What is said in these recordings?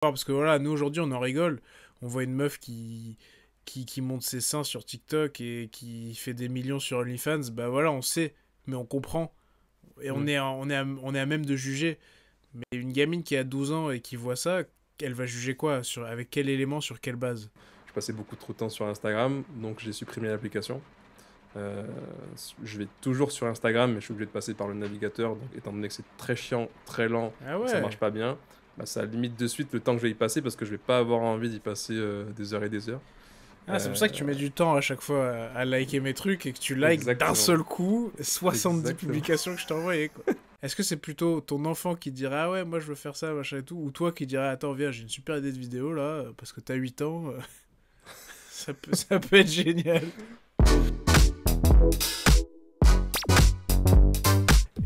Parce que voilà, nous aujourd'hui on en rigole. On voit une meuf qui monte ses seins sur TikTok et qui fait des millions sur OnlyFans. Bah voilà, on sait, mais on comprend. Et Mm. on est à même de juger. Mais une gamine qui a 12 ans et qui voit ça, elle va juger quoi avec quel élément, sur quelle base? Je passais beaucoup trop de temps sur Instagram, donc j'ai supprimé l'application. Euh, je vais toujours sur Instagram, mais je suis obligé de passer par le navigateur. Donc, étant donné que c'est très chiant, très lent, Ah et ça marche ouais. pas bien, bah, ça limite de suite le temps que je vais y passer parce que je vais pas avoir envie d'y passer des heures et des heures. Ah, c'est pour Euh, ça que tu mets du temps à chaque fois à liker mes trucs et que tu likes d'un exactement. seul coup 70 Exactement. publications que je t'ai envoyées, quoi. Est-ce que c'est plutôt ton enfant qui dirait ah ouais, moi je veux faire ça, machin et tout, ou toi qui dirais attends, viens, j'ai une super idée de vidéo là, parce que t'as 8 ans, ça peut être génial.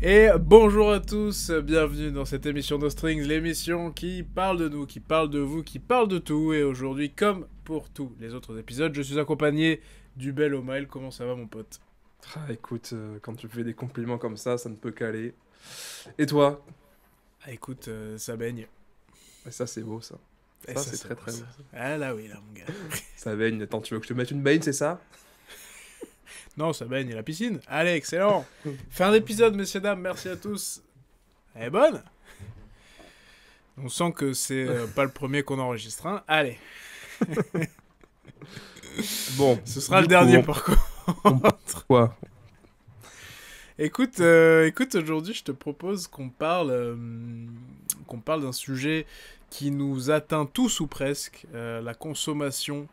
Et bonjour à tous, bienvenue dans cette émission No Strings, l'émission qui parle de nous, qui parle de vous, qui parle de tout. Et aujourd'hui, comme pour tous les autres épisodes, je suis accompagné du bel Omael. Comment ça va, mon pote? Ah, écoute, quand tu fais des compliments comme ça ne peut qu'aller. Et toi? Ah, écoute, ça baigne. Et ça, c'est beau, ça. Et Ça, ça, c'est c'est très beau, très ça. beau, ça. Ah là, oui, là, mon gars. Ça baigne. Attends, tu veux que je te mette une baigne, c'est ça? Non, ça baigne, et la piscine. Allez, excellent. Fin d'épisode, messieurs, dames, merci à tous. Elle est bonne. On sent que c'est pas le premier qu'on enregistre, hein. Allez, Bon, ce sera le du coup, dernier par on contre. quoi? Écoute, aujourd'hui, je te propose qu'on parle d'un sujet qui nous atteint tous ou presque, la consommation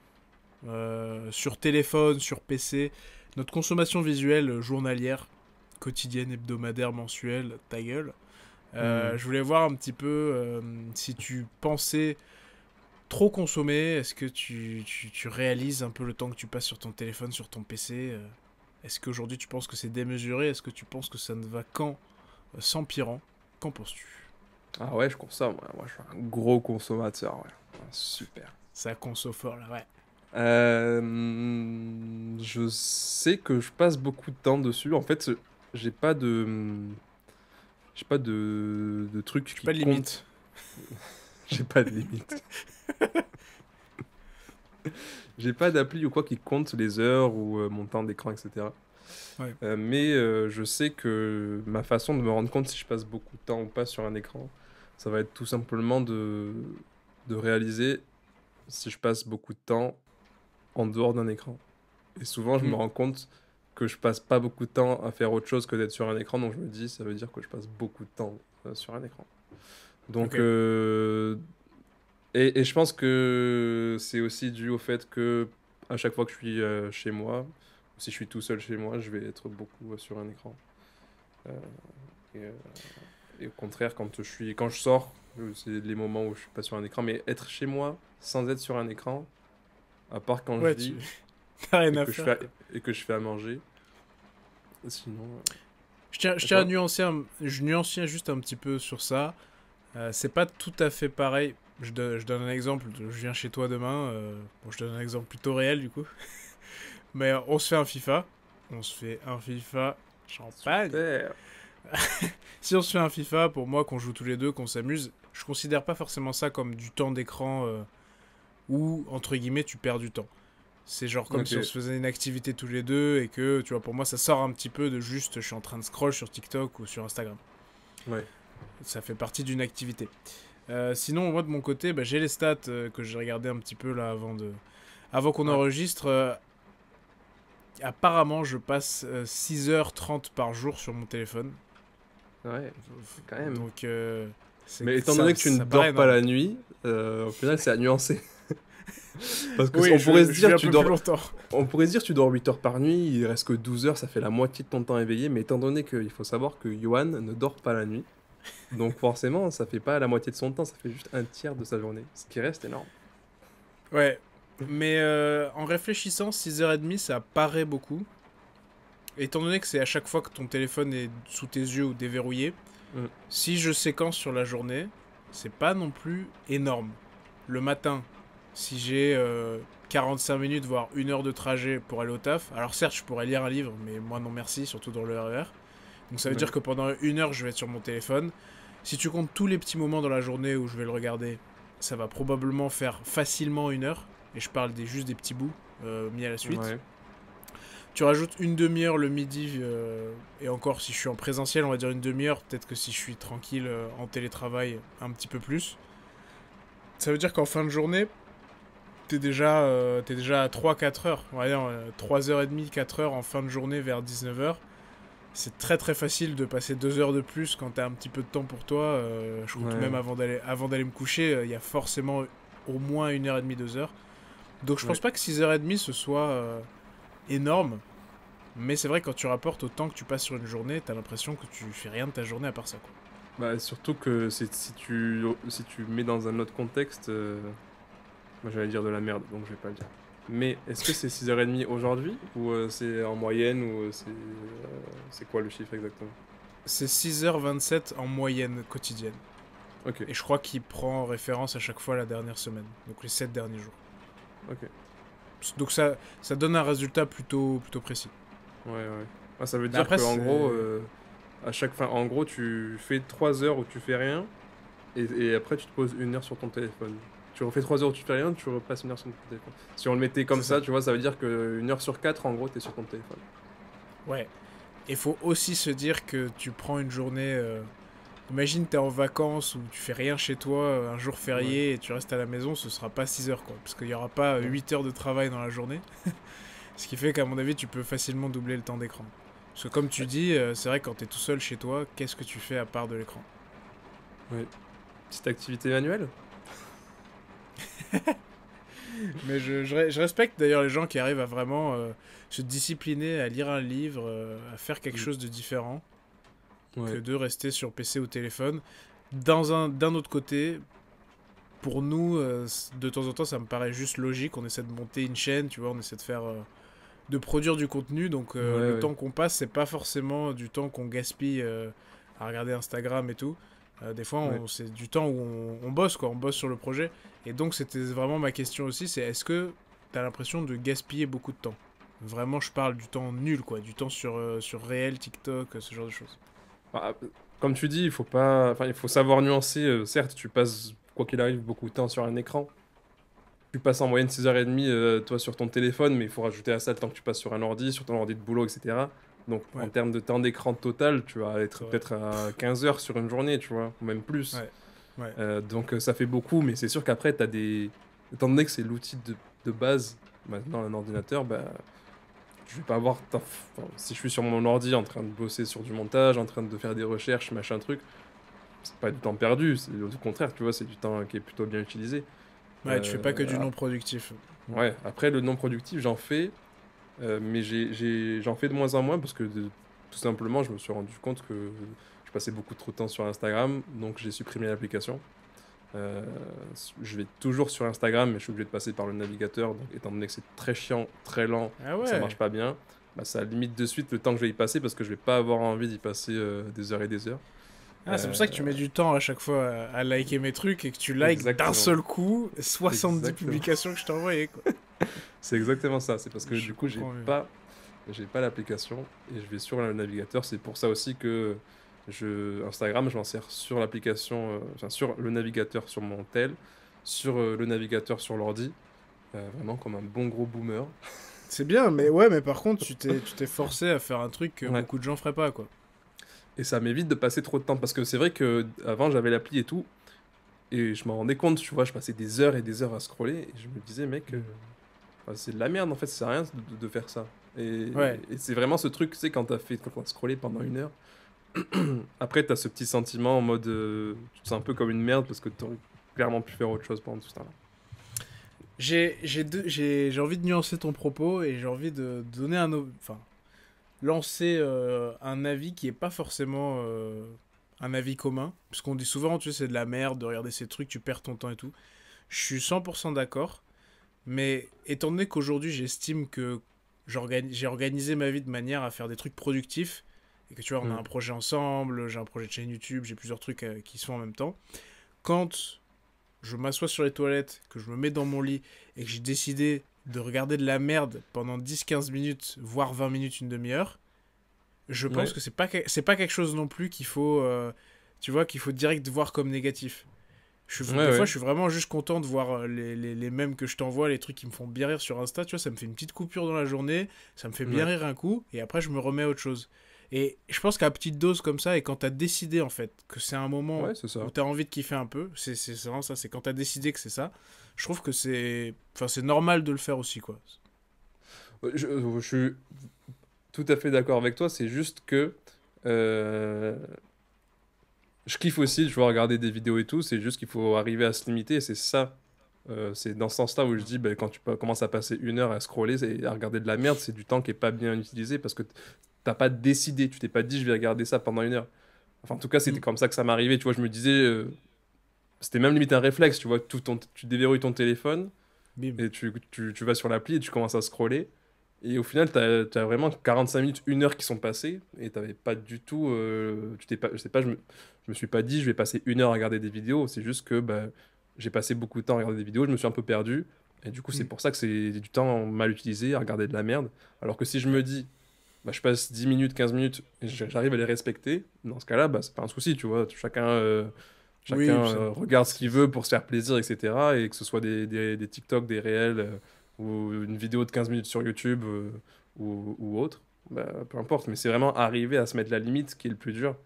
sur téléphone, sur PC, notre consommation visuelle journalière, quotidienne, hebdomadaire, mensuelle, ta gueule. Hmm. Je voulais voir un petit peu si tu pensais trop consommer, est-ce que tu réalises un peu le temps que tu passes sur ton téléphone, sur ton PC est-ce qu'aujourd'hui tu penses que c'est démesuré? Est-ce que tu penses que ça ne va qu'en s'empirant? Qu'en penses-tu? Ah ouais, je consomme. Ouais. Moi, je suis un gros consommateur. Ouais. Ah, super. Ça conso fort là, ouais. Je sais que je passe beaucoup de temps dessus. En fait, j'ai pas de, j'ai pas de truc Je suis qui pas de compte. limite. J'ai pas de limite. J'ai pas d'appli ou quoi qui compte les heures ou mon temps d'écran, etc. Ouais. Mais je sais que ma façon de me rendre compte si je passe beaucoup de temps ou pas sur un écran, ça va être tout simplement de réaliser si je passe beaucoup de temps en dehors d'un écran. Et souvent, je me Hmm. rends compte que je passe pas beaucoup de temps à faire autre chose que d'être sur un écran, donc je me dis, ça veut dire que je passe beaucoup de temps sur un écran. Donc, Ok. et je pense que c'est aussi dû au fait que à chaque fois que je suis chez moi, ou si je suis tout seul chez moi, je vais être beaucoup sur un écran. Euh, et, euh, et au contraire, quand je sors, c'est les moments où je suis pas sur un écran, mais être chez moi sans être sur un écran, à part quand je Ouais, tu lis t'as rien et à que faire, quoi. et que je fais à manger, sinon. Je Et tiens à toi? nuancer, je nuancie juste un petit peu sur ça. C'est pas tout à fait pareil. Je donne un exemple. Je viens chez toi demain. Bon, je donne un exemple plutôt réel du coup. Mais on se fait un FIFA. On se fait un FIFA champagne. Super. Si on se fait un FIFA, pour moi, qu'on joue tous les deux, qu'on s'amuse, je considère pas forcément ça comme du temps d'écran où, entre guillemets, tu perds du temps. C'est genre comme si on Ok. se faisait une activité tous les deux et que, tu vois, pour moi, ça sort un petit peu de juste je suis en train de scroll sur TikTok ou sur Instagram. Ouais. Ça fait partie d'une activité. Sinon, moi, de mon côté, bah, j'ai les stats que j'ai regardé un petit peu là avant qu'on Ouais. enregistre. Apparemment, je passe 6h30 par jour sur mon téléphone. Ouais. Quand même. Donc, Mais étant ça, donné que tu ne ça paraît dors pas énorme. la nuit, au final, c'est à nuancer. Parce que Oui, on pourrait se je vis dire, un peu plus longtemps. on pourrait se dire, tu dors 8 heures par nuit, il reste que 12 heures, ça fait la moitié de ton temps éveillé. Mais étant donné qu'il faut savoir que Johan ne dort pas la nuit, donc forcément, ça fait pas la moitié de son temps, ça fait juste un tiers de sa journée. Ce qui reste énorme. Ouais. Mais en réfléchissant, 6h30, ça paraît beaucoup. Étant donné que c'est à chaque fois que ton téléphone est sous tes yeux ou déverrouillé, Mm. si je séquence sur la journée, c'est pas non plus énorme. Le matin, si j'ai 45 minutes, voire 1 heure de trajet pour aller au taf, alors certes, je pourrais lire un livre, mais moi non merci, surtout dans le RER. Donc ça veut dire Ouais. que pendant 1 heure, je vais être sur mon téléphone. Si tu comptes tous les petits moments dans la journée où je vais le regarder, ça va probablement faire facilement 1 heure. Et je parle juste des petits bouts mis à la suite. Ouais. Tu rajoutes une demi-heure le midi, et encore si je suis en présentiel, on va dire une demi-heure. Peut-être que si je suis tranquille en télétravail, un petit peu plus. Ça veut dire qu'en fin de journée, t'es déjà à 3-4 heures. On va dire 3h30, 4 heures en fin de journée vers 19h. C'est très très facile de passer 2 heures de plus quand t'as un petit peu de temps pour toi. Je crois que même Ouais. avant d'aller me coucher, il y a forcément au moins 1h30, 2 heures. Donc je pense Ouais. pas que 6h30 ce soit énorme. Mais c'est vrai que quand tu rapportes au temps que tu passes sur une journée, t'as l'impression que tu fais rien de ta journée à part ça, quoi. Bah, surtout que si tu mets dans un autre contexte, moi j'allais dire de la merde, donc je vais pas le dire. Mais est-ce que c'est 6h30 aujourd'hui ou c'est en moyenne ou c'est quoi le chiffre exactement? C'est 6h27 en moyenne quotidienne. Ok, Et je crois qu'il prend référence à chaque fois la dernière semaine. Donc les 7 derniers jours. ok. Donc ça donne un résultat plutôt précis. Ouais, ouais. Ah, ça veut Mais dire après, que en c'est... gros, à chaque fin, en gros, tu fais 3 heures où tu fais rien et après tu te poses 1 heure sur ton téléphone. Tu refais 3 heures où tu fais rien, tu repasses 1 heure sur ton téléphone. Si on le mettait comme C'est ça, ça. tu vois, ça veut dire que 1 heure sur 4, en gros, t'es sur ton téléphone. Ouais. Il faut aussi se dire que tu prends une journée... Imagine t'es en vacances ou tu fais rien chez toi, un jour Ouais, férié et tu restes à la maison, ce sera pas 6 heures, quoi. Parce qu'il y aura pas non. 8 heures de travail dans la journée. Ce qui fait qu'à mon avis, tu peux facilement doubler le temps d'écran. Parce que comme tu Ouais, dis, c'est vrai que quand t'es tout seul chez toi, qu'est-ce que tu fais à part de l'écran? ouais. Petite activité manuelle? Mais je respecte d'ailleurs les gens qui arrivent à vraiment se discipliner, à lire un livre, à faire quelque Mm. chose de différent que Ouais, de rester sur PC ou téléphone. D'un autre côté, pour nous, de temps en temps, ça me paraît juste logique. On essaie de monter une chaîne, tu vois, on essaie de faire, de produire du contenu. Donc ouais, le ouais. temps qu'on passe, c'est pas forcément du temps qu'on gaspille à regarder Instagram et tout. Des fois, Ouais. c'est du temps où on bosse, quoi. On bosse sur le projet. Et donc, c'était vraiment ma question aussi, c'est est-ce que t'as l'impression de gaspiller beaucoup de temps? Vraiment, je parle du temps nul, quoi. Du temps sur réel, TikTok, ce genre de choses. Bah, comme tu dis, il faut pas, enfin, il faut savoir nuancer. Certes, tu passes, quoi qu'il arrive, beaucoup de temps sur un écran. Tu passes en moyenne 6h30, toi, sur ton téléphone, mais il faut rajouter à ça le temps que tu passes sur un ordi, sur ton ordi de boulot, etc. Donc, en Ouais, termes de temps d'écran total, tu vas être c'est vrai. peut-être à 15 heures sur une journée, tu vois, ou même plus. Ouais, ouais. Donc, ça fait beaucoup, mais c'est sûr qu'après, tu as des. Étant donné que c'est l'outil de base, maintenant, un ordinateur, bah, je vais pas avoir. Enfin, si je suis sur mon ordi en train de bosser sur du montage, en train de faire des recherches, machin truc, c'est pas du temps perdu, c'est au contraire, tu vois, c'est du temps qui est plutôt bien utilisé. Ouais, tu fais pas que du Ah, non productif. ouais, après le non productif, j'en fais, mais j'en fais de moins en moins parce que tout simplement, je me suis rendu compte que je passais beaucoup trop de temps sur Instagram, donc j'ai supprimé l'application. Euh, je vais toujours sur Instagram, mais je suis obligé de passer par le navigateur, donc étant donné que c'est très chiant, très lent, Ah et que ça marche ouais. pas bien, bah, ça limite de suite le temps que je vais y passer parce que je vais pas avoir envie d'y passer des heures et des heures. Ah, c'est pour Euh, ça que tu mets du temps à chaque fois à liker mes trucs et que tu likes d'un exactement, seul coup 70 exactement. publications que je t'ai envoyées, quoi. C'est exactement ça. C'est parce que Je du coup, comprends mieux. j'ai pas l'application et je vais sur le navigateur. C'est pour ça aussi que Instagram, je m'en sers sur l'application, enfin sur le navigateur sur mon tel, sur le navigateur sur l'ordi, vraiment comme un bon gros boomer. C'est bien, mais ouais, mais par contre, tu t'es forcé à faire un truc que Ouais. beaucoup de gens feraient pas, quoi. Et ça m'évite de passer trop de temps parce que c'est vrai que avant j'avais l'appli et tout et je m'en rendais compte, tu vois, je passais des heures et des heures à scroller et je me disais, mec, Mm. enfin, c'est de la merde en fait, ça sert à rien de faire ça. Ouais, Et c'est vraiment ce truc, tu sais, quand t'as scrollé pendant 1 heure. Après, t'as ce petit sentiment en mode. Tu te sens un peu comme une merde parce que t'aurais clairement pu faire autre chose pendant tout ce temps-là. j'ai envie de nuancer ton propos et j'ai envie de donner enfin, lancer un avis qui est pas forcément un avis commun. Parce qu'on dit souvent, tu sais, c'est de la merde de regarder ces trucs, tu perds ton temps et tout. Je suis 100% d'accord. Mais étant donné qu'aujourd'hui j'estime que j'ai organisé ma vie de manière à faire des trucs productifs, et que tu vois, on a Hmm. un projet ensemble, j'ai un projet de chaîne YouTube, j'ai plusieurs trucs qui se font en même temps, quand je m'assois sur les toilettes, que je me mets dans mon lit, et que j'ai décidé de regarder de la merde pendant 10-15 minutes, voire 20 minutes, une demi-heure, je pense Ouais, que c'est pas quelque chose non plus qu'il faut, tu vois, qu'il faut direct voir comme négatif. Ouais, Des fois, ouais. je suis vraiment juste content de voir les mèmes que je t'envoie, les trucs qui me font bien rire sur Insta. Tu vois, ça me fait une petite coupure dans la journée, ça me fait bien Ouais, rire un coup, et après, je me remets à autre chose. Et je pense qu'à petite dose comme ça, et quand t'as décidé, en fait, que c'est un moment ouais, c'est où ça. t'as envie de kiffer un peu, c'est vraiment ça, c'est quand t'as décidé que c'est ça, je trouve que c'est... Enfin, c'est normal de le faire aussi, quoi. Je suis tout à fait d'accord avec toi, c'est juste que euh, je kiffe aussi, je vois regarder des vidéos et tout, c'est juste qu'il faut arriver à se limiter, et c'est ça. C'est dans ce sens-là où je dis, ben, quand commences à passer 1 heure à scroller et à regarder de la merde, c'est du temps qui est pas bien utilisé parce que t'as pas décidé, tu t'es pas dit, je vais regarder ça pendant 1 heure. Enfin, en tout cas, c'était Mm. comme ça que ça m'arrivait, tu vois, je me disais, c'était même limite un réflexe, tu vois, tu déverrouilles ton téléphone Bim. et tu vas sur l'appli et tu commences à scroller. Et au final, t'as vraiment 45 minutes, 1 heure qui sont passées et t'avais pas du tout. Tu t'es pas, je sais pas, je me suis pas dit je vais passer 1 heure à regarder des vidéos. C'est juste que bah, j'ai passé beaucoup de temps à regarder des vidéos, je me suis un peu perdu. Et du coup, c'est Mm. pour ça que c'est du temps mal utilisé à regarder de la merde. Alors que si je me Ouais. dis, bah, je passe 10 minutes, 15 minutes et j'arrive à les respecter, dans ce cas-là, bah, c'est pas un souci, tu vois. Chacun Oui, regarde ce qu'il c'est- veut pour se faire plaisir, etc. Et que ce soit des TikTok, des réels ou une vidéo de 15 minutes sur YouTube ou autre, bah, peu importe. Mais c'est vraiment arriver à se mettre la limite qui est le plus dur.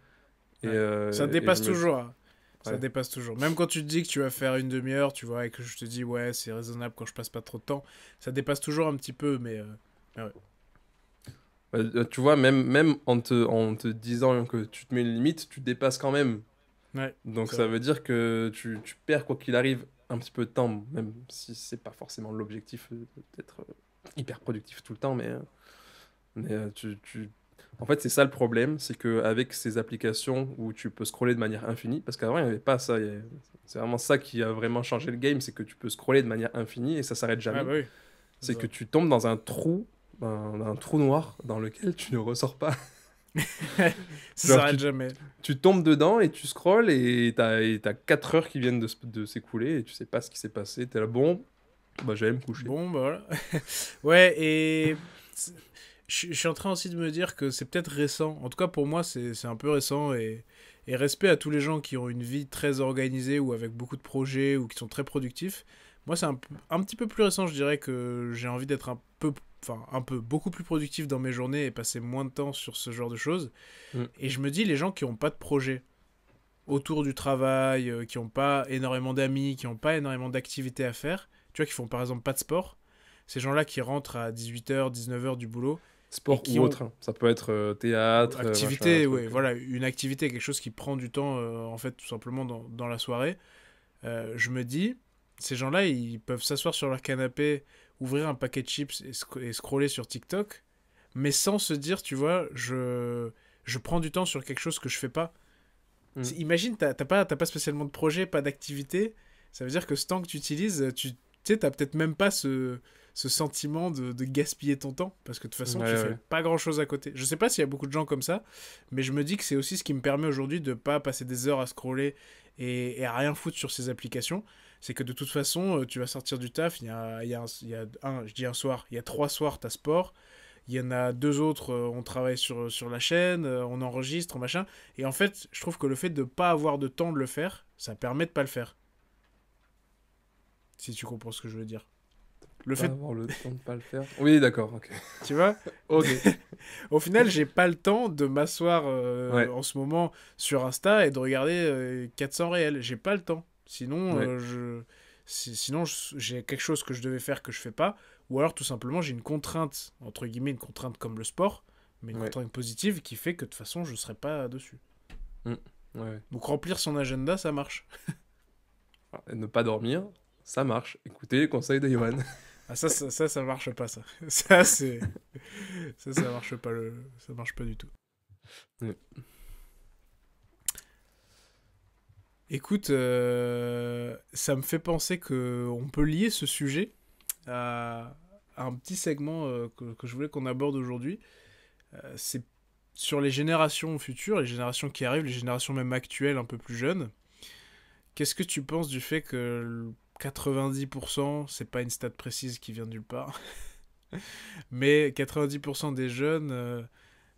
ouais. Ça Et je dépasse me dis, toujours, hein. Ça ouais. dépasse toujours. Même quand tu te dis que tu vas faire une demi-heure, tu vois, et que je te dis, ouais, c'est raisonnable quand je passe pas trop de temps, ça dépasse toujours un petit peu, mais ouais. Tu vois, même en te disant que tu te mets une limite, tu dépasses quand même. Ouais, Donc c'est ça vrai. veut dire que tu perds, quoi qu'il arrive, un petit peu de temps, même si c'est pas forcément l'objectif d'être hyper productif tout le temps, mais en fait, c'est ça le problème, c'est qu'avec ces applications où tu peux scroller de manière infinie, parce qu'avant, il n'y avait pas ça, c'est vraiment ça qui a vraiment changé le game, c'est que tu peux scroller de manière infinie et ça s'arrête Ah jamais, bah oui, c'est c'est que ça. tu tombes dans un trou noir dans lequel tu ne ressors pas. Ça Genre, s'arrête jamais. tu tombes dedans et tu scrolles et t'as 4 heures qui viennent de s'écouler et tu sais pas ce qui s'est passé. T'es là, bon, bah j'allais me coucher. Bon, bah voilà. Ouais, et je suis en train aussi de me dire que c'est peut-être récent. En tout cas, pour moi, c'est un peu récent. Et respect à tous les gens qui ont une vie très organisée ou avec beaucoup de projets ou qui sont très productifs. Moi, c'est un petit peu plus récent, je dirais que j'ai envie d'être un peu, beaucoup plus productif dans mes journées et passer moins de temps sur ce genre de choses. Mm. Et je me dis, les gens qui n'ont pas de projet autour du travail, qui n'ont pas énormément d'amis, qui n'ont pas énormément d'activités à faire, tu vois, qui font par exemple pas de sport, ces gens-là qui rentrent à 18h, 19h du boulot et Sport qui ou ont autre, hein. Ça peut être théâtre, machin, activité, ouais, truc. voilà, une activité, quelque chose qui prend du temps, en fait, tout simplement dans la soirée, je me dis, ces gens-là, ils peuvent s'asseoir sur leur canapé, ouvrir un paquet de chips et scroller sur TikTok, mais sans se dire, tu vois, je prends du temps sur quelque chose que je fais pas. Mm. Imagine, t'as pas spécialement de projet, pas d'activité. Ça veut dire que ce temps que tu utilises, tu sais, t'as peut-être même pas ce sentiment de gaspiller ton temps. Parce que de toute Ouais, façon, tu fais ouais. pas grand chose à côté. Je sais pas s'il y a beaucoup de gens comme ça, mais je me dis que c'est aussi ce qui me permet aujourd'hui de pas passer des heures à scroller et à rien foutre sur ces applications. C'est que de toute façon, tu vas sortir du taf. Je dis un soir, il y a 3 soirs, t'as sport. Il y en a 2 autres, on travaille sur la chaîne, on enregistre, machin. Et en fait, je trouve que le fait de pas avoir de temps de le faire, ça permet de pas le faire. Si tu comprends ce que je veux dire. Le Pas fait, avoir le temps de pas le faire. Oui, d'accord, ok. tu vois, Ok. au final, j'ai pas le temps de m'asseoir Ouais, en ce moment sur Insta et de regarder 400 réels. J'ai pas le temps. Sinon, ouais, j'ai quelque chose que je devais faire que je fais pas. Ou alors, tout simplement, j'ai une contrainte, entre guillemets, une contrainte comme le sport, mais une ouais. contrainte positive qui fait que de toute façon, je serai pas dessus. Mm. Ouais. Donc remplir son agenda, ça marche. Et ne pas dormir, ça marche. Écoutez les conseils de Johan. Ah, ça marche pas, ça. Ça marche pas, ça marche pas du tout. Ouais. Écoute, ça me fait penser que on peut lier ce sujet à un petit segment que je voulais qu'on aborde aujourd'hui. C'est sur les générations futures, les générations qui arrivent, les générations même actuelles, un peu plus jeunes. Qu'est-ce que tu penses du fait que 90%, c'est pas une stat précise qui vient de nulle part, mais 90% des jeunes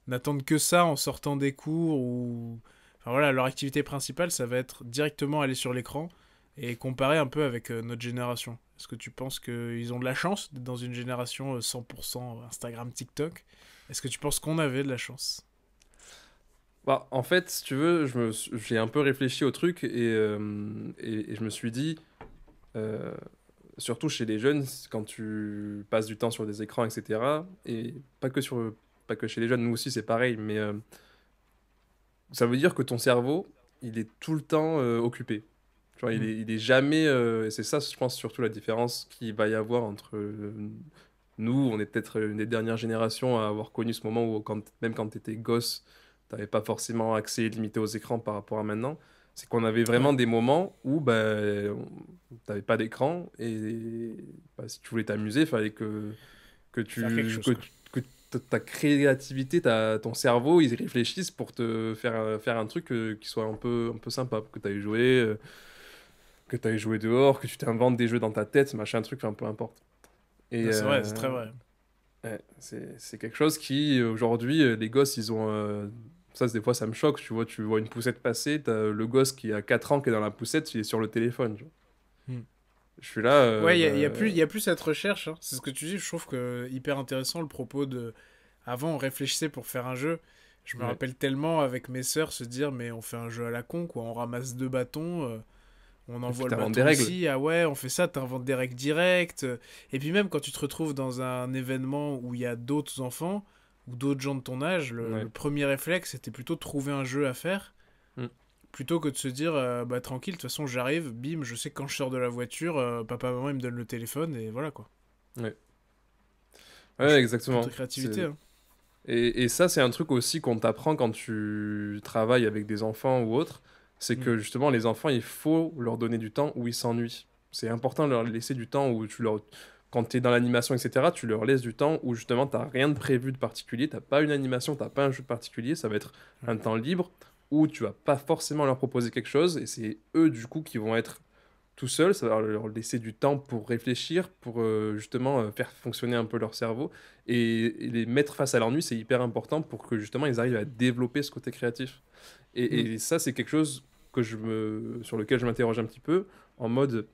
n'attendent que ça en sortant des cours ou... Enfin voilà, leur activité principale, ça va être directement aller sur l'écran et comparer un peu avec notre génération. Est-ce que tu penses qu'ils ont de la chance d'être dans une génération 100% Instagram, TikTok? Est-ce que tu penses qu'on avait de la chance? Bah, en fait, si tu veux, j'ai un peu réfléchi au truc et je me suis dit, euh, surtout chez les jeunes, quand tu passes du temps sur des écrans, etc., et pas que chez les jeunes, nous aussi c'est pareil, mais ça veut dire que ton cerveau, il est tout le temps occupé. Tu vois, Mm. il est jamais. Et c'est ça, je pense, surtout la différence qu'il va y avoir entre nous, on est peut-être une des dernières générations à avoir connu ce moment où, même quand tu étais gosse, tu n'avais pas forcément accès illimité aux écrans par rapport à maintenant. C'est qu'on avait vraiment Ouais, des moments où tu n'avais pas d'écran et bah, si tu voulais t'amuser, il fallait faire quelque chose, quoi. que ta créativité, ton cerveau, ils réfléchissent pour te faire un truc qui soit un peu sympa, que tu ailles jouer, dehors, que tu t'inventes des jeux dans ta tête, machin, truc, enfin, peu importe. Et Non, c'est vrai, c'est très vrai. ouais, c'est quelque chose qui, aujourd'hui, les gosses, ils ont. Ça, des fois, ça me choque, tu vois une poussette passer, t'as le gosse qui a 4 ans qui est dans la poussette, il est sur le téléphone. Tu vois. Mm. Je suis là, Ouais, il y a plus cette recherche, hein. C'est ce que tu dis, je trouve que hyper intéressant le propos de... Avant, on réfléchissait pour faire un jeu. Je me ouais. rappelle tellement avec mes sœurs se dire, mais on fait un jeu à la con, quoi. On ramasse deux bâtons, on Et puis, envoie le t'inventes des bâton règles. ici, ah ouais, on fait ça, t'inventes des règles directes. Et puis même quand tu te retrouves dans un événement où il y a d'autres enfants, ou d'autres gens de ton âge, le Ouais. premier réflexe, c'était plutôt de trouver un jeu à faire, Mm. plutôt que de se dire, bah tranquille, de toute façon j'arrive, bim, je sais que quand je sors de la voiture, papa, maman, ils me donnent le téléphone, et voilà quoi. Ouais. Moi, Ouais, je suis pour ta exactement. créativité, hein. Et ça, c'est un truc aussi qu'on t'apprend quand tu travailles avec des enfants ou autres. C'est Mm. que justement, les enfants, il faut leur donner du temps où ils s'ennuient. C'est important de leur laisser du temps où quand tu es dans l'animation, etc., tu leur laisses du temps où justement, tu rien de prévu de particulier. T'as pas une animation, t'as pas un jeu de particulier. Ça va être Ouais. un temps libre où tu vas pas forcément leur proposer quelque chose. Et c'est eux, du coup, qui vont être tout seuls, ça va leur laisser du temps pour réfléchir, pour justement faire fonctionner un peu leur cerveau. Et les mettre face à l'ennui, c'est hyper important pour que justement ils arrivent à développer ce côté créatif. Mm. Et ça, c'est quelque chose sur lequel je m'interroge un petit peu, en mode,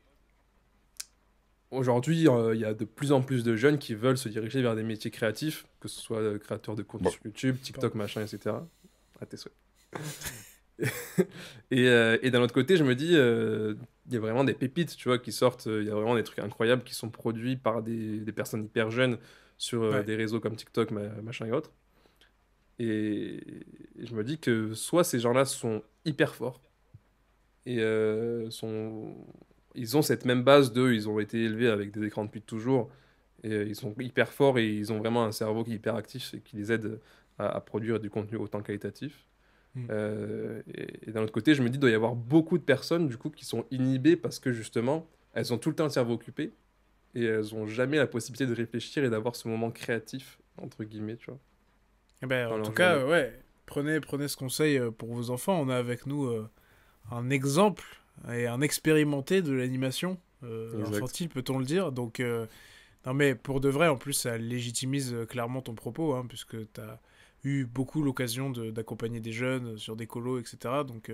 aujourd'hui, il y a de plus en plus de jeunes qui veulent se diriger vers des métiers créatifs, que ce soit créateur de contenu sur YouTube, TikTok, Pardon. machin, etc. À tes souhaits. Et d'un autre côté, je me dis, il y a vraiment des pépites, tu vois, qui sortent. Il y a vraiment des trucs incroyables qui sont produits par des personnes hyper jeunes sur Ouais. des réseaux comme TikTok, machin et autres. Et, et je me dis que soit ces gens-là sont hyper forts et ils ont cette même base d'eux, ils ont été élevés avec des écrans depuis toujours et ils sont hyper forts et ils ont vraiment un cerveau qui est hyper actif et qui les aide à produire du contenu autant qualitatif. Mm. Et d'un autre côté, je me dis, il doit y avoir beaucoup de personnes du coup qui sont inhibées parce que justement, elles ont tout le temps le cerveau occupé et elles ont jamais la possibilité de réfléchir et d'avoir ce moment créatif, entre guillemets, tu vois, Eh ben, dans en tout leur cas, journée. ouais, prenez ce conseil pour vos enfants. On a avec nous un exemple et un expérimenté de l'animation Exact. infantile, peut-on le dire. Donc, non, mais pour de vrai, en plus, ça légitimise clairement ton propos, hein, puisque tu as eu beaucoup l'occasion d'accompagner des jeunes sur des colos, etc. Donc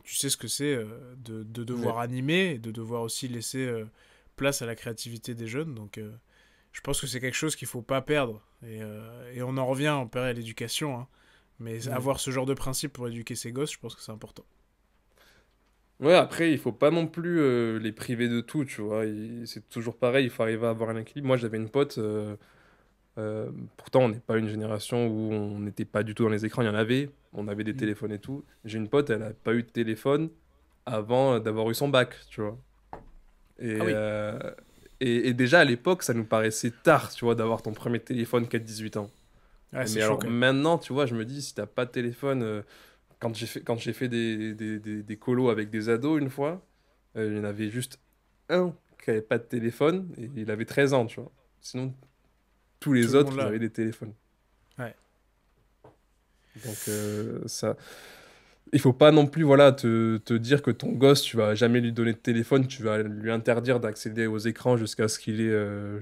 tu sais ce que c'est de Ouais. devoir animer et de devoir aussi laisser place à la créativité des jeunes. Donc, je pense que c'est quelque chose qu'il faut pas perdre. Et on en revient, on perd à l'éducation, hein. Mais Mm. avoir ce genre de principe pour éduquer ses gosses, je pense que c'est important. Ouais, après, il faut pas non plus les priver de tout, tu vois. C'est toujours pareil, il faut arriver à avoir un équilibre. Moi, j'avais une pote, pourtant, on n'est pas une génération où on n'était pas du tout dans les écrans, il y en avait, on avait des Mm. téléphones et tout. J'ai une pote, elle a pas eu de téléphone avant d'avoir eu son bac, tu vois. Et, Ah oui. euh, et déjà, à l'époque, ça nous paraissait tard, tu vois, d'avoir ton premier téléphone qu'à 18 ans. Ah, c'est Mais chaud alors quand même. maintenant, tu vois, je me dis, si t'as pas de téléphone, quand j'ai fait des colos avec des ados une fois, il y en avait juste un qui avait pas de téléphone et il avait 13 ans, tu vois. Sinon, tous Tout les le monde autres, ils là. avaient des téléphones. Ouais. Donc, il faut pas non plus, voilà, te dire que ton gosse, tu vas jamais lui donner de téléphone, tu vas lui interdire d'accéder aux écrans jusqu'à ce qu'il ait Ouais,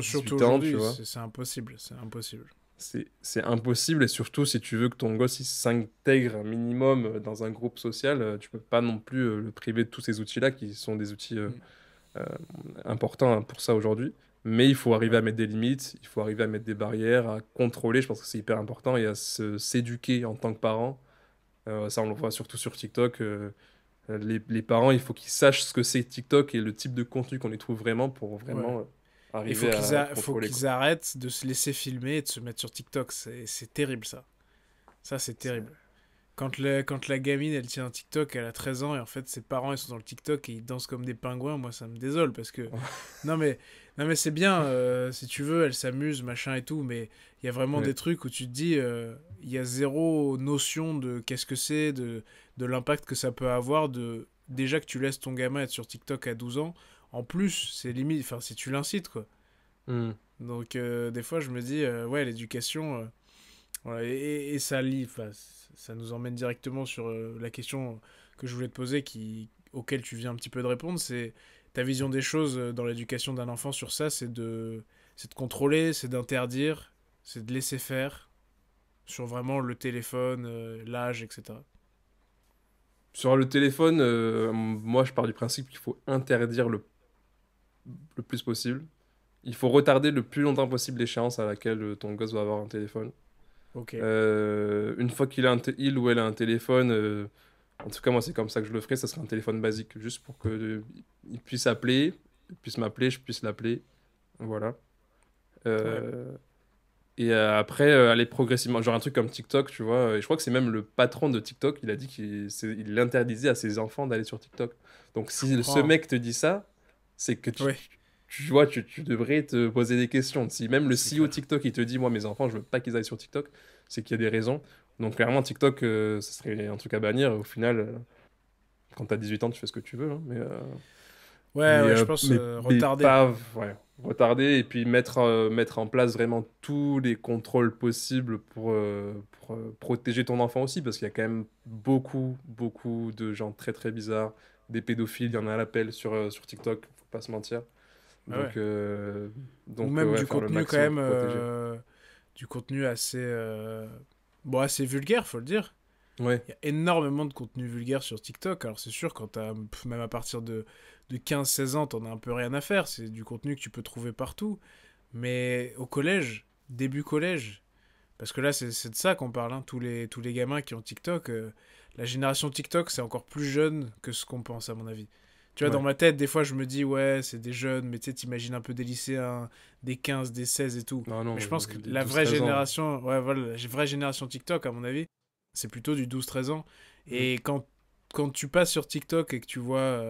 surtout 18 ans, tu aujourd'hui, vois. c'est impossible. C'est impossible. c'est impossible, et surtout si tu veux que ton gosse il s'intègre un minimum dans un groupe social, tu peux pas non plus le priver de tous ces outils-là qui sont des outils Mm. euh, importants hein, pour ça aujourd'hui. Mais il faut arriver Ouais. à mettre des limites, il faut arriver à mettre des barrières, à contrôler, je pense que c'est hyper important, et à s'éduquer en tant que parent. Ça, on le voit surtout sur TikTok. Les parents, il faut qu'ils sachent ce que c'est TikTok et le type de contenu qu'on y trouve vraiment pour Ouais. vraiment Il arriver à faut contrôler, quoi. qu'ils arrêtent de se laisser filmer et de se mettre sur TikTok. C'est terrible, ça. Ça, c'est C'est- terrible. Quand la gamine, elle tient un TikTok, elle a 13 ans, et en fait, ses parents, ils sont dans le TikTok et ils dansent comme des pingouins, moi, ça me désole, parce que... Non, mais, non, mais c'est bien, si tu veux, elle s'amuse, machin et tout, mais il y a vraiment Ouais. des trucs où tu te dis, il y a zéro notion de qu'est-ce que c'est, de l'impact que ça peut avoir, déjà que tu laisses ton gamin être sur TikTok à 12 ans, en plus, c'est limite, enfin, si tu l'incites, quoi. Hmm. Donc, des fois, je me dis, ouais, l'éducation... voilà, et ça lie, enfin, ça nous emmène directement sur la question que je voulais te poser, auquel tu viens un petit peu de répondre, c'est ta vision des choses dans l'éducation d'un enfant sur ça, c'est de contrôler, c'est d'interdire, c'est de laisser faire sur vraiment le téléphone, l'âge, etc. Sur le téléphone, moi je pars du principe qu'il faut interdire le plus possible. Il faut retarder le plus longtemps possible l'échéance à laquelle ton gosse va avoir un téléphone. Ok, Une fois il ou elle a un téléphone, en tout cas moi c'est comme ça que je le ferai, ça sera un téléphone basique, juste pour que il puisse appeler, il puisse m'appeler, je puisse l'appeler, voilà. ouais. Euh, après aller progressivement, genre un truc comme TikTok, tu vois, et je crois que c'est même le patron de TikTok, il a dit il interdisait à ses enfants d'aller sur TikTok. Donc Je si ce comprends. mec te dit ça, c'est que Ouais, tu vois, tu devrais te poser des questions. Si même le c'est CEO clair. TikTok, il te dit, moi, mes enfants, je veux pas qu'ils aillent sur TikTok, c'est qu'il y a des raisons. Donc, clairement, TikTok, ce serait un truc à bannir. Au final, quand t'as 18 ans, tu fais ce que tu veux. Hein, Ouais, ouais, je pense mais retarder. pas, ouais, retarder et puis mettre en place vraiment tous les contrôles possibles pour protéger ton enfant aussi, parce qu'il y a quand même beaucoup, beaucoup de gens très, très bizarres, des pédophiles, il y en a à l'appel sur TikTok, faut pas se mentir. Ah ouais. Donc, Ou même ouais, du faire le contenu quand maximum même, pour protéger. du contenu assez, bon, assez vulgaire, faut le dire. Ouais, Il y a énormément de contenu vulgaire sur TikTok. Alors c'est sûr, quand t'as, même à partir de 15-16 ans, t'en as un peu rien à faire. C'est du contenu que tu peux trouver partout. Mais au collège, début collège, parce que là c'est de ça qu'on parle, hein, tous les gamins qui ont TikTok, la génération TikTok c'est encore plus jeune que ce qu'on pense à mon avis. Tu vois, dans ouais. ma tête, des fois je me dis, ouais, c'est des jeunes, mais tu sais, t'imagines un peu des lycéens, des 15, des 16 et tout. Non, Mais non, je pense que des la douze vraie treize ans. génération, ouais, voilà, la vraie génération TikTok, à mon avis, c'est plutôt du 12-13 ans. Mm. Et quand tu passes sur TikTok et que tu vois,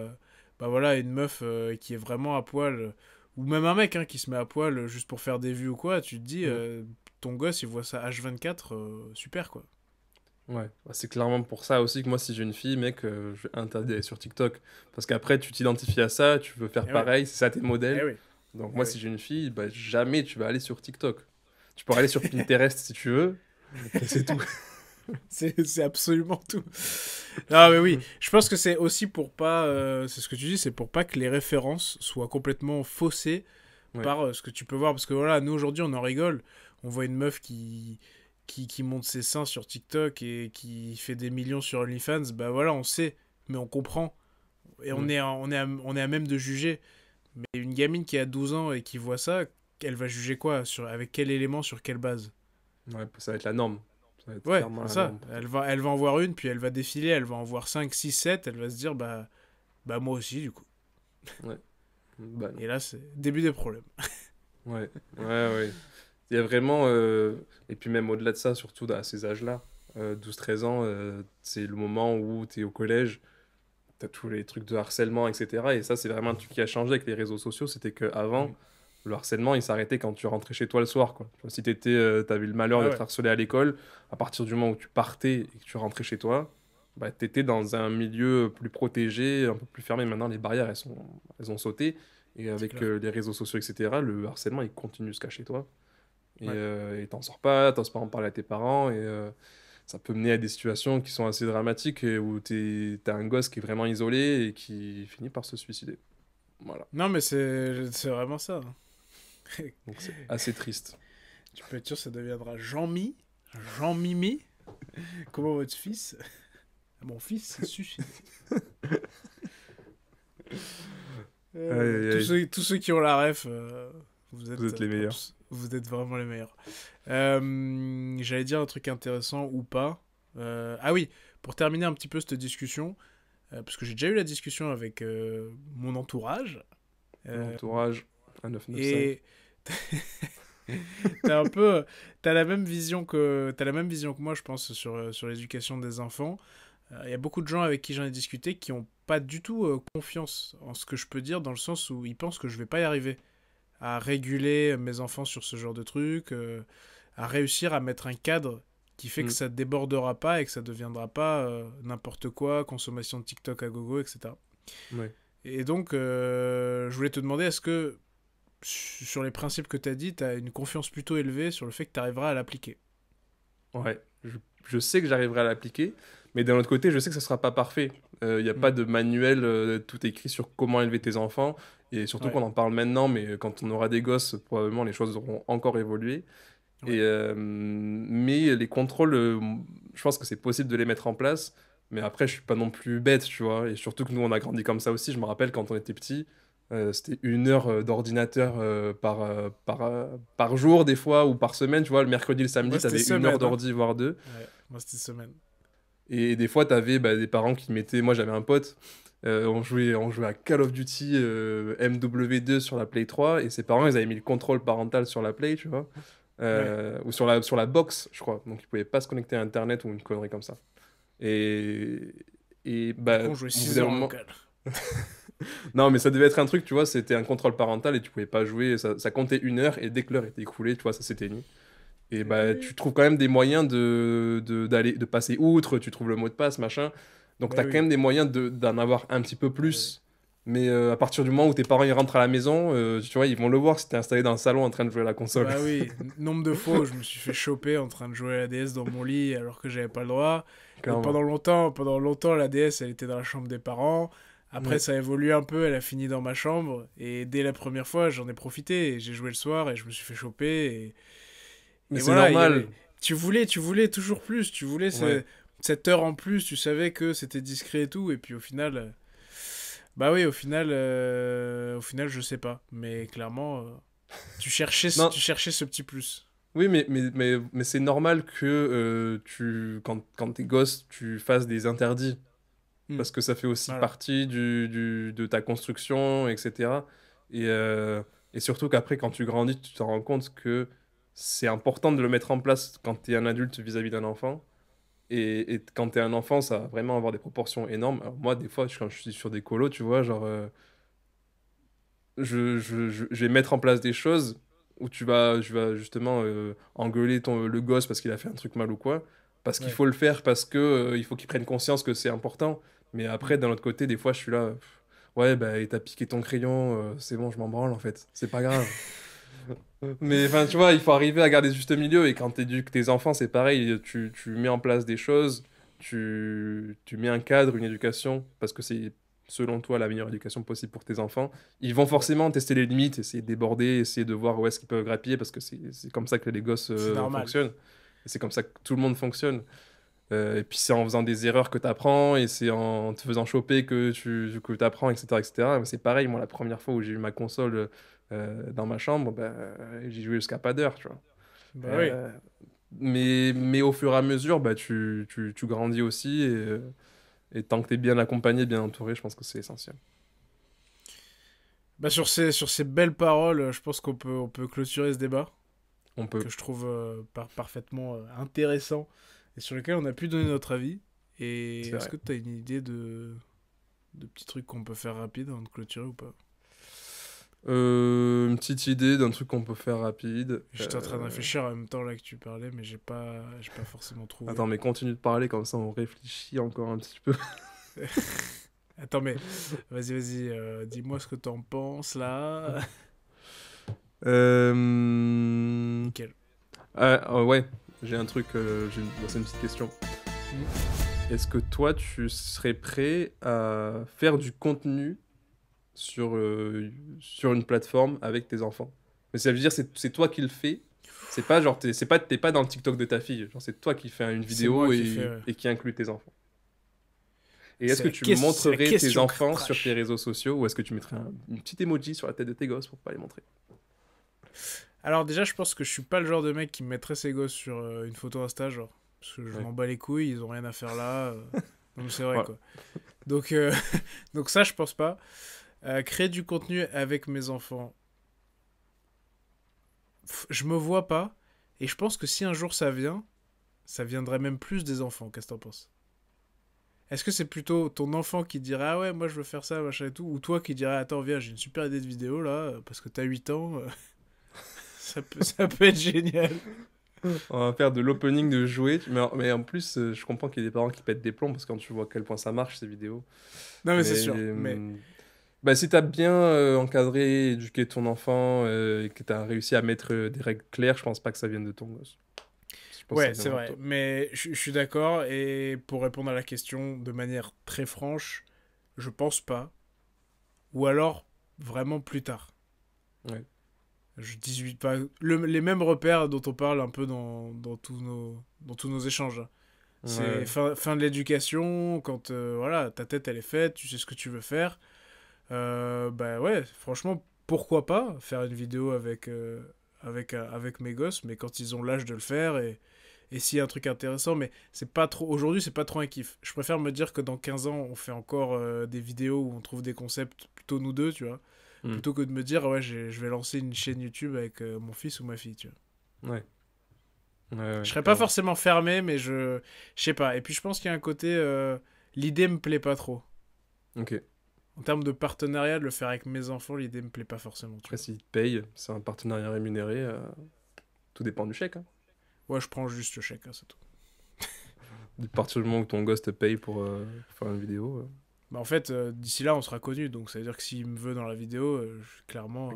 bah voilà, une meuf qui est vraiment à poil, ou même un mec hein, qui se met à poil juste pour faire des vues ou quoi, tu te dis, Mm. ton gosse, il voit ça H24, super quoi. Ouais, bah, c'est clairement pour ça aussi que moi, si j'ai une fille, mec, je vais interdire d'aller sur TikTok. Parce qu'après, tu t'identifies à ça, tu veux faire Eh oui, pareil, c'est ça tes eh modèles. oui, Donc eh moi, oui. si j'ai une fille, bah, jamais tu vas aller sur TikTok. Tu pourras aller sur Pinterest si tu veux, mais c'est tout. C'est absolument tout. Non, mais oui, je pense que c'est aussi pour pas. C'est ce que tu dis, c'est pour pas que les références soient complètement faussées Ouais. par ce que tu peux voir. Parce que voilà, nous aujourd'hui, on en rigole. On voit une meuf qui monte ses seins sur TikTok et qui fait des millions sur OnlyFans. Bah voilà, on sait, mais on comprend. Et Mm. on est à même de juger. Mais une gamine qui a 12 ans et qui voit ça, elle va juger quoi avec quel élément, sur quelle base? Ouais, ça va être la norme. Ça va être Ouais, clairement c'est la ça. norme pour toi. Elle va en voir une, puis elle va défiler, elle va en voir 5 6 7 elle va se dire, bah moi aussi, du coup. Ouais. Bah non. Et là, c'est début des problèmes. Ouais, ouais, ouais. Il y a vraiment, et puis même au-delà de ça, surtout à ces âges-là, 12-13 ans, c'est le moment où tu es au collège, tu as tous les trucs de harcèlement, etc. Et ça, c'est vraiment un truc qui a changé avec les réseaux sociaux, c'était qu'avant, Mm. le harcèlement, il s'arrêtait quand tu rentrais chez toi le soir, quoi. Tu vois, si t'avais le malheur Ah d'être ouais, harcelé à l'école, à partir du moment où tu partais et que tu rentrais chez toi, bah, t'étais dans un milieu plus protégé, un peu plus fermé. Maintenant, les barrières, elles ont sauté. Et c'est avec clair. les réseaux sociaux, etc., le harcèlement, il continue jusqu'à chez toi. Ouais. Et t'en sors pas, t'oses pas en parler à tes parents, et ça peut mener à des situations qui sont assez dramatiques et où t'as un gosse qui est vraiment isolé et qui finit par se suicider. Voilà. Non, mais c'est vraiment ça, hein. Donc c'est assez triste. Tu peux être sûr, ça deviendra Jean-Mi, Jean-Mimi. Comment votre fils? Mon fils s'est suicidé. Aïe, aïe, aïe. Tous ceux qui ont la ref, Vous êtes les meilleurs. vous êtes vraiment les meilleurs. J'allais dire un truc intéressant ou pas. Ah oui, pour terminer un petit peu cette discussion, parce que j'ai déjà eu la discussion avec mon entourage. Entourage, un 995. Et t'as un peu, t'as la même vision que moi, je pense, sur l'éducation des enfants. Il y a beaucoup de gens avec qui j'en ai discuté qui n'ont pas du tout confiance en ce que je peux dire, dans le sens où ils pensent que je vais pas y arriver à réguler mes enfants sur ce genre de trucs, à réussir à mettre un cadre qui fait que ça débordera pas et que ça deviendra pas n'importe quoi, consommation de TikTok à gogo, etc. Ouais. Et donc, je voulais te demander, est-ce que sur les principes que tu as dit, tu as une confiance plutôt élevée sur le fait que tu arriveras à l'appliquer? Ouais, je sais que j'arriverai à l'appliquer, mais d'un autre côté, je sais que ça sera pas parfait. Il n'y a pas de manuel tout écrit sur comment élever tes enfants, et surtout Ouais. qu'on en parle maintenant, mais quand on aura des gosses, probablement les choses auront encore évolué. Ouais. Mais les contrôles, je pense que c'est possible de les mettre en place, mais après, je suis pas non plus bête, tu vois, et surtout que nous, on a grandi comme ça aussi. Je me rappelle quand on était petit, c'était 1 heure d'ordinateur par jour, des fois, ou par semaine, tu vois. Le mercredi, le samedi, Moi, c'était t'avais 1 heure semaine. Hein. d'ordi, voire deux. Ouais. Moi, c'était semaine. Et des fois, t'avais des parents qui mettaient. Moi, j'avais un pote, on jouait à Call of Duty MW2 sur la Play 3, et ses parents, ils avaient mis le contrôle parental sur la Play, tu vois. Ou sur la box, je crois. Donc, ils pouvaient pas se connecter à Internet ou une connerie comme ça. Et, et Du coup, on jouait au bout 6 d'un heures en moment. local. Non, mais ça devait être un truc, tu vois, c'était un contrôle parental et tu pouvais pas jouer. Ça comptait 1 heure et dès que l'heure était écoulée, tu vois, ça s'éteignait. Et tu trouves quand même des moyens de passer outre, tu trouves le mot de passe, machin. Donc, Bah tu as quand oui. même des moyens d'en avoir un petit peu plus. Mais à partir du moment où tes parents ils rentrent à la maison, tu vois, ils vont le voir si t'es installé dans le salon en train de jouer à la console. Bah oui. Nombre de fois où je me suis fait choper en train de jouer à la DS dans mon lit alors que j'avais pas le droit. Et Clairement. pendant longtemps, la DS, elle était dans la chambre des parents. Après, Ouais. ça a évolué un peu, elle a fini dans ma chambre. Et dès la première fois, j'en ai profité. Et j'ai joué le soir et je me suis fait choper. Mais Et c'est voilà, normal. tu voulais toujours plus. Tu voulais Ouais. cette heure en plus. Tu savais que c'était discret et tout. Et puis au final, bah oui, au final, je sais pas. Mais clairement, Non, tu cherchais ce petit plus. oui, mais c'est normal que quand t'es gosse, tu fasses des interdits. Hmm, Parce que ça fait aussi voilà. partie de ta construction, etc. Et, euh, et surtout qu'après, quand tu grandis, tu te rends compte que c'est important de le mettre en place quand tu es un adulte vis-à-vis d'un enfant. Et quand tu es un enfant, ça va vraiment avoir des proportions énormes. Alors moi, des fois, quand je suis sur des colos, tu vois, genre, je vais mettre en place des choses où je vais justement engueuler le gosse parce qu'il a fait un truc mal ou quoi. Parce qu'il Ouais. faut le faire, parce que il faut qu'il prenne conscience que c'est important. Mais Hmm. après, d'un autre côté, des fois, je suis là, ouais, bah, il t'a piqué ton crayon, c'est bon, je m'en branle en fait, c'est pas grave. Mais enfin, tu vois, il faut arriver à garder le juste milieu. Et quand tu éduques tes enfants, c'est pareil, tu mets en place des choses, tu mets un cadre, une éducation, parce que c'est selon toi la meilleure éducation possible pour tes enfants. Ils vont Ouais. forcément tester les limites, essayer de déborder, essayer de voir où est-ce qu'ils peuvent grappiller, parce que c'est comme ça que les gosses C'est normal. fonctionnent. Et c'est comme ça que tout le monde fonctionne. Et puis c'est en faisant des erreurs que tu apprends, et c'est en te faisant choper que tu apprends, etc., etc. Mais c'est pareil, moi, la première fois où j'ai eu ma console dans ma chambre, bah, j'ai joué jusqu'à pas d'heure, tu vois. Bah oui. Euh, mais au fur et à mesure, bah, tu grandis aussi, et tant que tu es bien accompagné, bien entouré, je pense que c'est essentiel. Bah sur ces belles paroles, je pense on peut clôturer ce débat On peut. que je trouve parfaitement intéressant et sur lequel on a pu donner notre avis. Et C'est est-ce vrai. que tu as une idée de petits trucs qu'on peut faire rapide avant de clôturer ou pas? Une petite idée d'un truc qu'on peut faire rapide. J'étais en train de réfléchir en même temps là que tu parlais, mais j'ai pas forcément trouvé. Attends, mais continue de parler, comme ça on réfléchit encore un petit peu. Attends, mais vas-y, dis-moi ce que t'en penses là. Euh... Nickel. Ouais, j'ai un truc, c'est une petite question. Hmm. Est-ce que toi, tu serais prêt à faire du contenu sur, sur une plateforme avec tes enfants? Mais ça veut dire c'est toi qui le fais. C'est pas genre t'es pas dans le TikTok de ta fille. Genre c'est toi qui fais une vidéo et qui inclut tes enfants. Et est-ce que tu montrerais tes enfants sur tes réseaux sociaux ou est-ce que tu mettrais une petite emoji sur la tête de tes gosses pour pas les montrer? Alors déjà, je pense que je suis pas le genre de mec qui mettrait ses gosses sur une photo Insta, genre. Parce que je m'en bats les couilles, ils ont rien à faire là. Donc c'est vrai, quoi. Donc, donc ça, je pense pas. Créer du contenu avec mes enfants, je me vois pas. Et je pense que si un jour ça vient, ça viendrait même plus des enfants. Qu'est-ce que t'en penses? Est-ce que c'est plutôt ton enfant qui dirait ah ouais, moi je veux faire ça, machin et tout, ou toi qui dirais attends, viens, j'ai une super idée de vidéo là, parce que t'as 8 ans, ça peut être génial. On va faire de l'opening de jouets. Mais en plus, je comprends qu'il y ait des parents qui pètent des plombs parce que quand tu vois à quel point ça marche ces vidéos. Non, mais c'est sûr. Mais bah, si t'as bien encadré, éduqué ton enfant et que t'as réussi à mettre des règles claires, je pense pas que ça vienne de ton gosse. ouais, c'est vrai. Mais je suis d'accord. Et pour répondre à la question de manière très franche, je pense pas. Ou alors vraiment plus tard. Ouais. Je 18 pas. Les mêmes repères dont on parle un peu dans tous nos échanges. C'est fin de l'éducation, quand voilà, ta tête elle est faite, tu sais ce que tu veux faire. Bah ouais, franchement, pourquoi pas faire une vidéo avec mes gosses, mais quand ils ont l'âge de le faire et s'il y a un truc intéressant, mais c'est pas trop. Aujourd'hui, c'est pas trop un kiff. Je préfère me dire que dans 15 ans, on fait encore des vidéos où on trouve des concepts plutôt nous deux, tu vois. Plutôt que de me dire, ouais, je vais lancer une chaîne YouTube avec mon fils ou ma fille, tu vois. Ouais. Je serais pas forcément fermé, mais je sais pas. Et puis je pense qu'il y a un côté, l'idée me plaît pas trop. Ok. En termes de partenariat, de le faire avec mes enfants, l'idée me plaît pas forcément. Après, s'ils te payent, c'est un partenariat rémunéré, tout dépend du chèque. Hein. Ouais, je prends juste le chèque, hein, c'est tout. À partir du moment où ton gosse te paye pour faire une vidéo. Bah en fait, d'ici là, on sera connus, donc ça veut dire que s'il me veut dans la vidéo, clairement,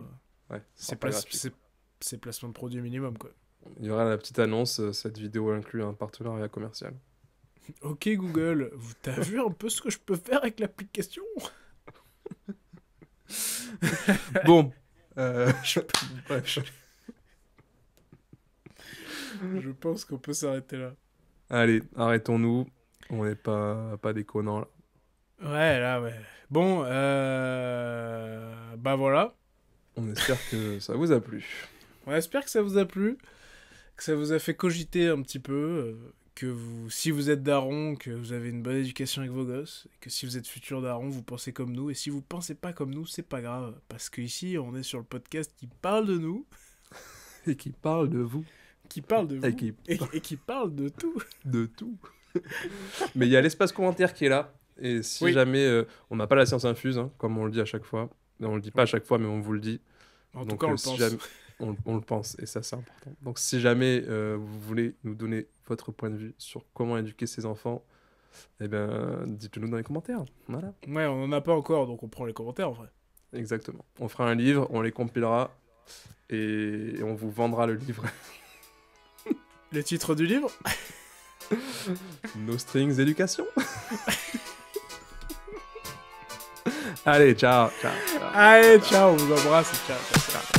ouais, c'est placement de produit minimum, quoi. Il y aura la petite annonce, cette vidéo inclut un partenariat commercial. Ok Google, t'as vu un peu ce que je peux faire avec l'application? Bon. Je pense qu'on peut s'arrêter là. Allez, arrêtons-nous. On n'est pas déconnants là. Ouais, là, ouais. Bon, bah voilà. On espère que ça vous a plu. On espère que ça vous a plu, que ça vous a fait cogiter un petit peu, que si vous êtes daron, que vous avez une bonne éducation avec vos gosses, et que si vous êtes futur daron, vous pensez comme nous, et si vous pensez pas comme nous, c'est pas grave, parce qu'ici, on est sur le podcast qui parle de nous. Et qui parle de vous. Qui parle de vous. Et qui parle de tout. De tout. Mais il y a l'espace commentaire qui est là. Et si jamais on n'a pas la science infuse, hein, comme on le dit à chaque fois, on le dit pas à chaque fois, mais on vous le dit. En tout cas, on le pense. Jamais, on le pense, et ça, c'est important. Donc, si jamais vous voulez nous donner votre point de vue sur comment éduquer ses enfants, eh ben, dites-le nous dans les commentaires. Voilà. Ouais, on en a pas encore, donc on prend les commentaires en vrai. Exactement. On fera un livre, on les compilera et on vous vendra le livre. Le titre du livre? No Strings Éducation. Allez, ciao. Allez, ciao, on vous embrasse. Ciao.